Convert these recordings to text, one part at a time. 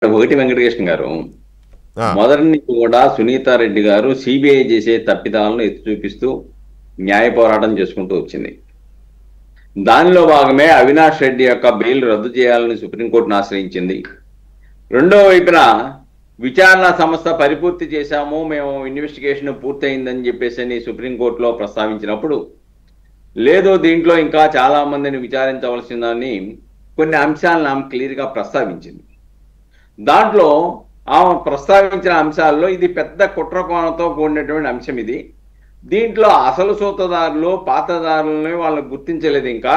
ఒకటి వెంకటకృష్ణ గారు ఆ, మొదటి నుంచి కూడా సునీతారెడ్డి గారు సిబిఐ చేసే తప్పిదాలను ఎత్తి చూపిస్తూ న్యాయ పోరాటం చేసుకుంటూ వచ్చింది. దానిలో భాగమే అవినాష్ రెడ్డి యొక్క బెయిల్ రద్దు చేయాలని సుప్రీంకోర్టును ఆశ్రయించింది. రెండో వైపున విచారణ సంస్థ పరిపూర్తి చేశాము, మేము ఇన్వెస్టిగేషన్ పూర్తయిందని చెప్పేసి సుప్రీంకోర్టులో ప్రస్తావించినప్పుడు, లేదు దీంట్లో ఇంకా చాలా మందిని విచారించవలసిందని కొన్ని అంశాలను ఆమె క్లియర్గా ప్రస్తావించింది. దాంట్లో ఆమె ప్రస్తావించిన అంశాల్లో ఇది పెద్ద కుట్రకోణంతో కూడినటువంటి అంశం. ఇది దీంట్లో అసలు సూత్రధారులు పాత్రధారులని వాళ్ళని గుర్తించలేదు, ఇంకా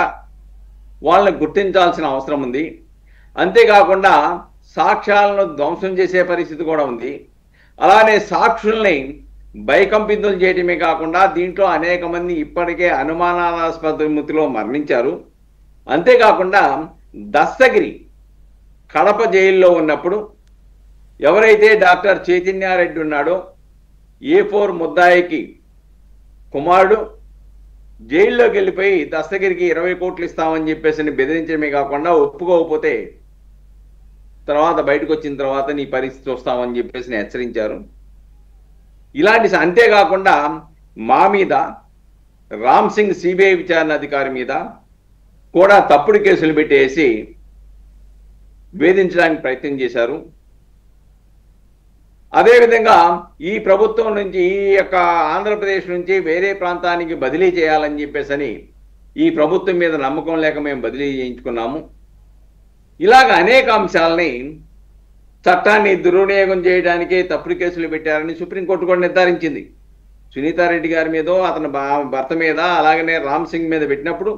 వాళ్ళని గుర్తించాల్సిన అవసరం ఉంది. అంతేకాకుండా సాక్ష్యాలను ధ్వంసం చేసే పరిస్థితి కూడా ఉంది. అలానే సాక్షుల్ని భయకంపితులు చేయటమే కాకుండా దీంట్లో అనేక మంది ఇప్పటికే అనుమానాస్పద మృతిలో మరణించారు. అంతేకాకుండా దస్తగిరి కడప జైల్లో ఉన్నప్పుడు ఎవరైతే డాక్టర్ చైతన్యారెడ్డి ఉన్నాడో A4 ముద్దాయికి కుమారుడు జైల్లోకి వెళ్ళిపోయి దస్తగిరికి 20 కోట్లు ఇస్తామని చెప్పేసి బెదిరించడమే కాకుండా ఒప్పుకోకపోతే తర్వాత బయటకు వచ్చిన తర్వాత నీ పరిస్థితి చూస్తామని చెప్పేసి హెచ్చరించారు. ఇలాంటి అంతేకాకుండా మా మీద రామ్ సింగ్ సిబిఐ విచారణ అధికారి మీద కూడా తప్పుడు కేసులు పెట్టేసి వేధించడానికి ప్రయత్నం చేశారు. అదేవిధంగా ఈ ప్రభుత్వం నుంచి ఈ యొక్క ఆంధ్రప్రదేశ్ నుంచి వేరే ప్రాంతానికి బదిలీ చేయాలని చెప్పేసి ఈ ప్రభుత్వం మీద నమ్మకం లేక మేము బదిలీ చేయించుకున్నాము. ఇలాగ అనేక అంశాలని చట్టాన్ని దుర్వినియోగం చేయడానికి తప్పుడు కేసులు పెట్టారని సుప్రీంకోర్టు కూడా నిర్ధారించింది. సునీతారెడ్డి గారి మీదో అతని భర్త మీద అలాగనే రామ్ సింగ్ మీద పెట్టినప్పుడు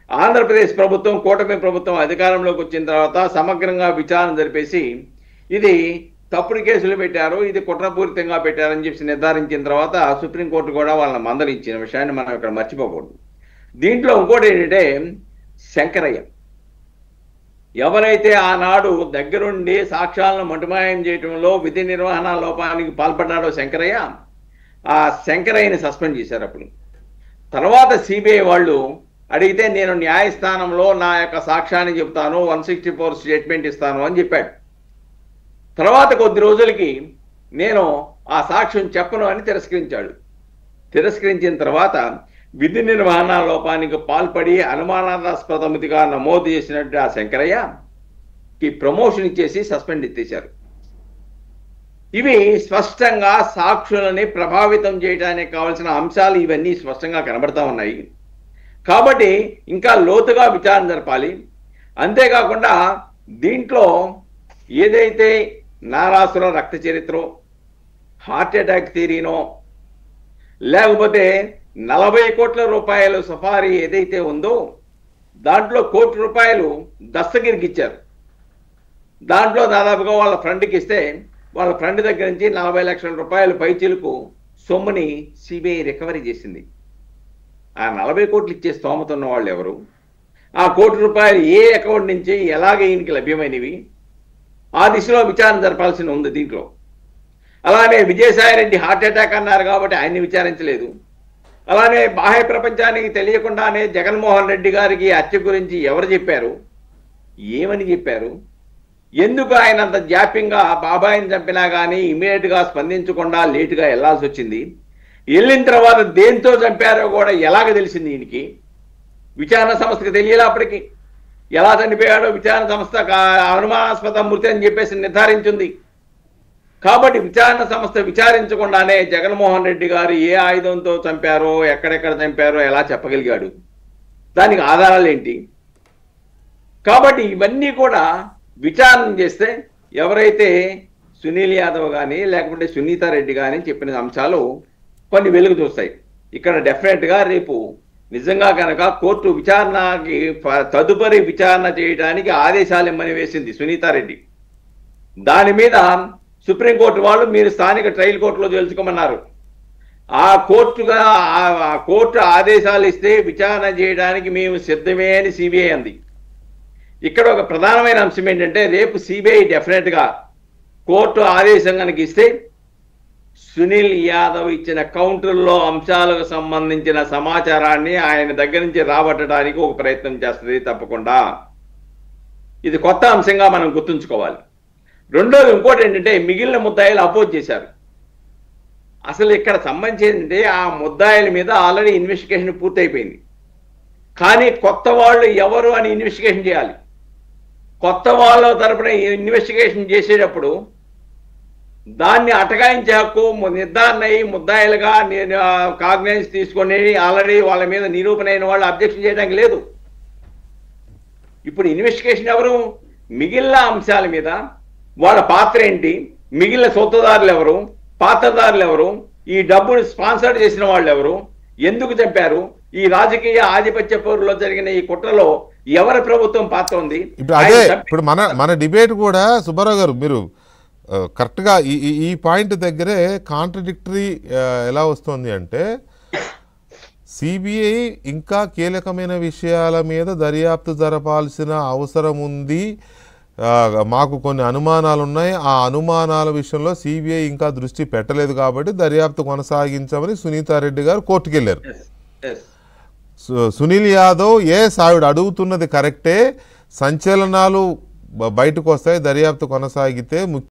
ఆంధ్రప్రదేశ్ ప్రభుత్వం కూటమి ప్రభుత్వం అధికారంలోకి వచ్చిన తర్వాత సమగ్రంగా విచారణ జరిపేసి ఇది తప్పుడు కేసులు పెట్టారు, ఇది కుట్రపూరితంగా పెట్టారని చెప్పి నిర్ధారించిన తర్వాత సుప్రీంకోర్టు కూడా వాళ్ళని మందలించిన విషయాన్ని మనం ఇక్కడ మర్చిపోకూడదు. దీంట్లో ఇంకోటి ఏంటంటే శంకరయ్య ఎవరైతే ఆనాడు దగ్గరుండి సాక్ష్యాలను మటుమాయం చేయడంలో విధి నిర్వహణ లోపానికి పాల్పడ్డాడో శంకరయ్య, ఆ శంకరయ్యని సస్పెండ్ చేశారు. అప్పుడు తర్వాత సిబిఐ వాళ్ళు అడిగితే నేను న్యాయస్థానంలో నా యొక్క సాక్ష్యాన్ని చెప్తాను, 164 స్టేట్మెంట్ ఇస్తాను అని చెప్పాడు. తర్వాత కొద్ది రోజులకి నేను ఆ సాక్ష్యం చెప్పను అని తిరస్కరించాడు. తిరస్కరించిన తర్వాత విధి నిర్వహణ లోపానికి పాల్పడి అనుమానాస్పదమితిగా నమోదు చేసినట్టు ఆ శంకరయ్యకి ప్రమోషన్ ఇచ్చేసి సస్పెండ్ ఎత్తేశారు. ఇవి స్పష్టంగా సాక్షులని ప్రభావితం చేయడానికి కావాల్సిన అంశాలు ఇవన్నీ స్పష్టంగా కనబడతా ఉన్నాయి. కాబట్టి ఇంకా లోతుగా విచారణ జరపాలి. అంతేకాకుండా దీంట్లో ఏదైతే నారాసుర రక్త చరిత్రో, హార్ట్ అటాక్ థియరీనో, లేకపోతే 40 కోట్ల రూపాయలు సఫారీ ఏదైతే ఉందో దాంట్లో 1 కోటి రూపాయలు దస్తగిరికి ఇచ్చారు. దాంట్లో దాదాపుగా వాళ్ళ ఫ్రెండ్కి ఇస్తే వాళ్ళ ఫ్రెండ్ దగ్గర నుంచి 40 లక్షల రూపాయలు పైచిలుకు సొమ్ముని సిబిఐ రికవరీ చేసింది. ఆ 40 కోట్లు ఇచ్చే స్తోమత ఉన్న వాళ్ళు ఎవరు? ఆ 1 కోటి రూపాయలు ఏ అకౌంట్ నుంచి ఎలాగ ఈయనకి లభ్యమైనవి? ఆ దిశలో విచారణ జరపాల్సి ఉంది దీంట్లో. అలానే విజయసాయిరెడ్డి హార్ట్ అటాక్ అన్నారు కాబట్టి ఆయన్ని విచారించలేదు. అలానే బాహ్య ప్రపంచానికి తెలియకుండానే జగన్మోహన్ రెడ్డి గారికి హత్య గురించి ఎవరు చెప్పారు, ఏమని చెప్పారు, ఎందుకు ఆయన అంత జాప్యంగా బాబాయిని చంపినా కానీ ఇమీడియట్గా స్పందించకుండా లేటుగా వెళ్లాల్సి వచ్చింది, వెళ్ళిన తర్వాత దేంతో చంపారో కూడా ఎలాగ తెలిసింది ఈయనకి? విచారణ సంస్థకి తెలియాలి. అప్పటికి ఎలా చనిపోయాడో విచారణ సంస్థ అనుమానాస్పద మృతి అని చెప్పేసి నిర్ధారించింది. కాబట్టి విచారణ సంస్థ విచారించకుండానే జగన్మోహన్ రెడ్డి గారు ఏ ఆయుధంతో చంపారో, ఎక్కడెక్కడ చంపారో ఎలా చెప్పగలిగాడు? దానికి ఆధారాలు ఏంటి? కాబట్టి ఇవన్నీ కూడా విచారణ చేస్తే ఎవరైతే సునీల్ యాదవ్ కానీ లేకపోతే సునీతారెడ్డి కానీ చెప్పిన అంశాలు కొన్ని వెలుగు చూస్తాయి. ఇక్కడ డెఫినెట్గా రేపు నిజంగా కనుక కోర్టు విచారణకి తదుపరి విచారణ చేయడానికి ఆదేశాలు ఇమ్మని వేసింది సునీతారెడ్డి. దాని మీద సుప్రీంకోర్టు వాళ్ళు మీరు స్థానిక ట్రయల్ కోర్టులో తెలుసుకోమన్నారు. ఆ కోర్టు ఆదేశాలు ఇస్తే విచారణ చేయడానికి మేము సిద్ధమే అని సిబిఐ అంది. ఇక్కడ ఒక ప్రధానమైన అంశం ఏంటంటే రేపు సిబిఐ డెఫినెట్గా కోర్టు ఆదేశం కనుక ఇస్తే సునీల్ యాదవ్ ఇచ్చిన కౌంటర్లో అంశాలకు సంబంధించిన సమాచారాన్ని ఆయన దగ్గర నుంచి రాబట్టడానికి ఒక ప్రయత్నం చేస్తుంది తప్పకుండా. ఇది కొత్త అంశంగా మనం గుర్తుంచుకోవాలి. రెండోది ఇంకోటి ఏంటంటే మిగిలిన ముద్దాయిలు అపోజ్ చేశారు. అసలు ఇక్కడ సంబంధించి ఏంటంటే ఆ ముద్దాయిల మీద ఆల్రెడీ ఇన్వెస్టిగేషన్ పూర్తయిపోయింది. కానీ కొత్త వాళ్ళు ఎవరు అని ఇన్వెస్టిగేషన్ చేయాలి. కొత్త వాళ్ళ తరపున ఇన్వెస్టిగేషన్ చేసేటప్పుడు దాన్ని అటకాయించే హక్కు నిర్ధారణ అయ్యి ముద్దాయిలుగా కాగ్నైన్స్ తీసుకొని ఆల్రెడీ వాళ్ళ మీద నిరూపణ అయిన వాళ్ళు అబ్జెక్షన్ చేయడానికి లేదు. ఇప్పుడు ఇన్వెస్టిగేషన్ ఎవరు? మిగిలిన అంశాల మీద వాళ్ళ పాత్ర ఏంటి, మిగిలిన సొత్తుదారులు ఎవరు, పాత్రదారులు ఎవరు, ఈ డబ్బును స్పాన్సర్ చేసిన వాళ్ళు ఎవరు, ఎందుకు చంపారు, ఈ రాజకీయ ఆధిపత్య పోరులో జరిగిన ఈ కుట్రలో ఎవరి ప్రభుత్వం పాత్ర ఉంది. ఇప్పుడు అదే ఇప్పుడు మన డిబేట్ కూడా సుబ్బారావు గారు మీరు కరెక్ట్గా ఈ పాయింట్ దగ్గరే కాంట్రడిక్టరీ ఎలా వస్తుంది అంటే సిబిఐ ఇంకా కీలకమైన విషయాల మీద దర్యాప్తు జరపాల్సిన అవసరం ఉంది, మాకు కొన్ని అనుమానాలు ఉన్నాయి, ఆ అనుమానాల విషయంలో సిబిఐ ఇంకా దృష్టి పెట్టలేదు కాబట్టి దర్యాప్తు కొనసాగించమని సునీతారెడ్డి గారు కోర్టుకు వెళ్ళారు. సునీల్ యాదవ్ ఆవిడ అడుగుతున్నది కరెక్టే, సంచలనాలు బయటకు వస్తాయి దర్యాప్తు కొనసాగితే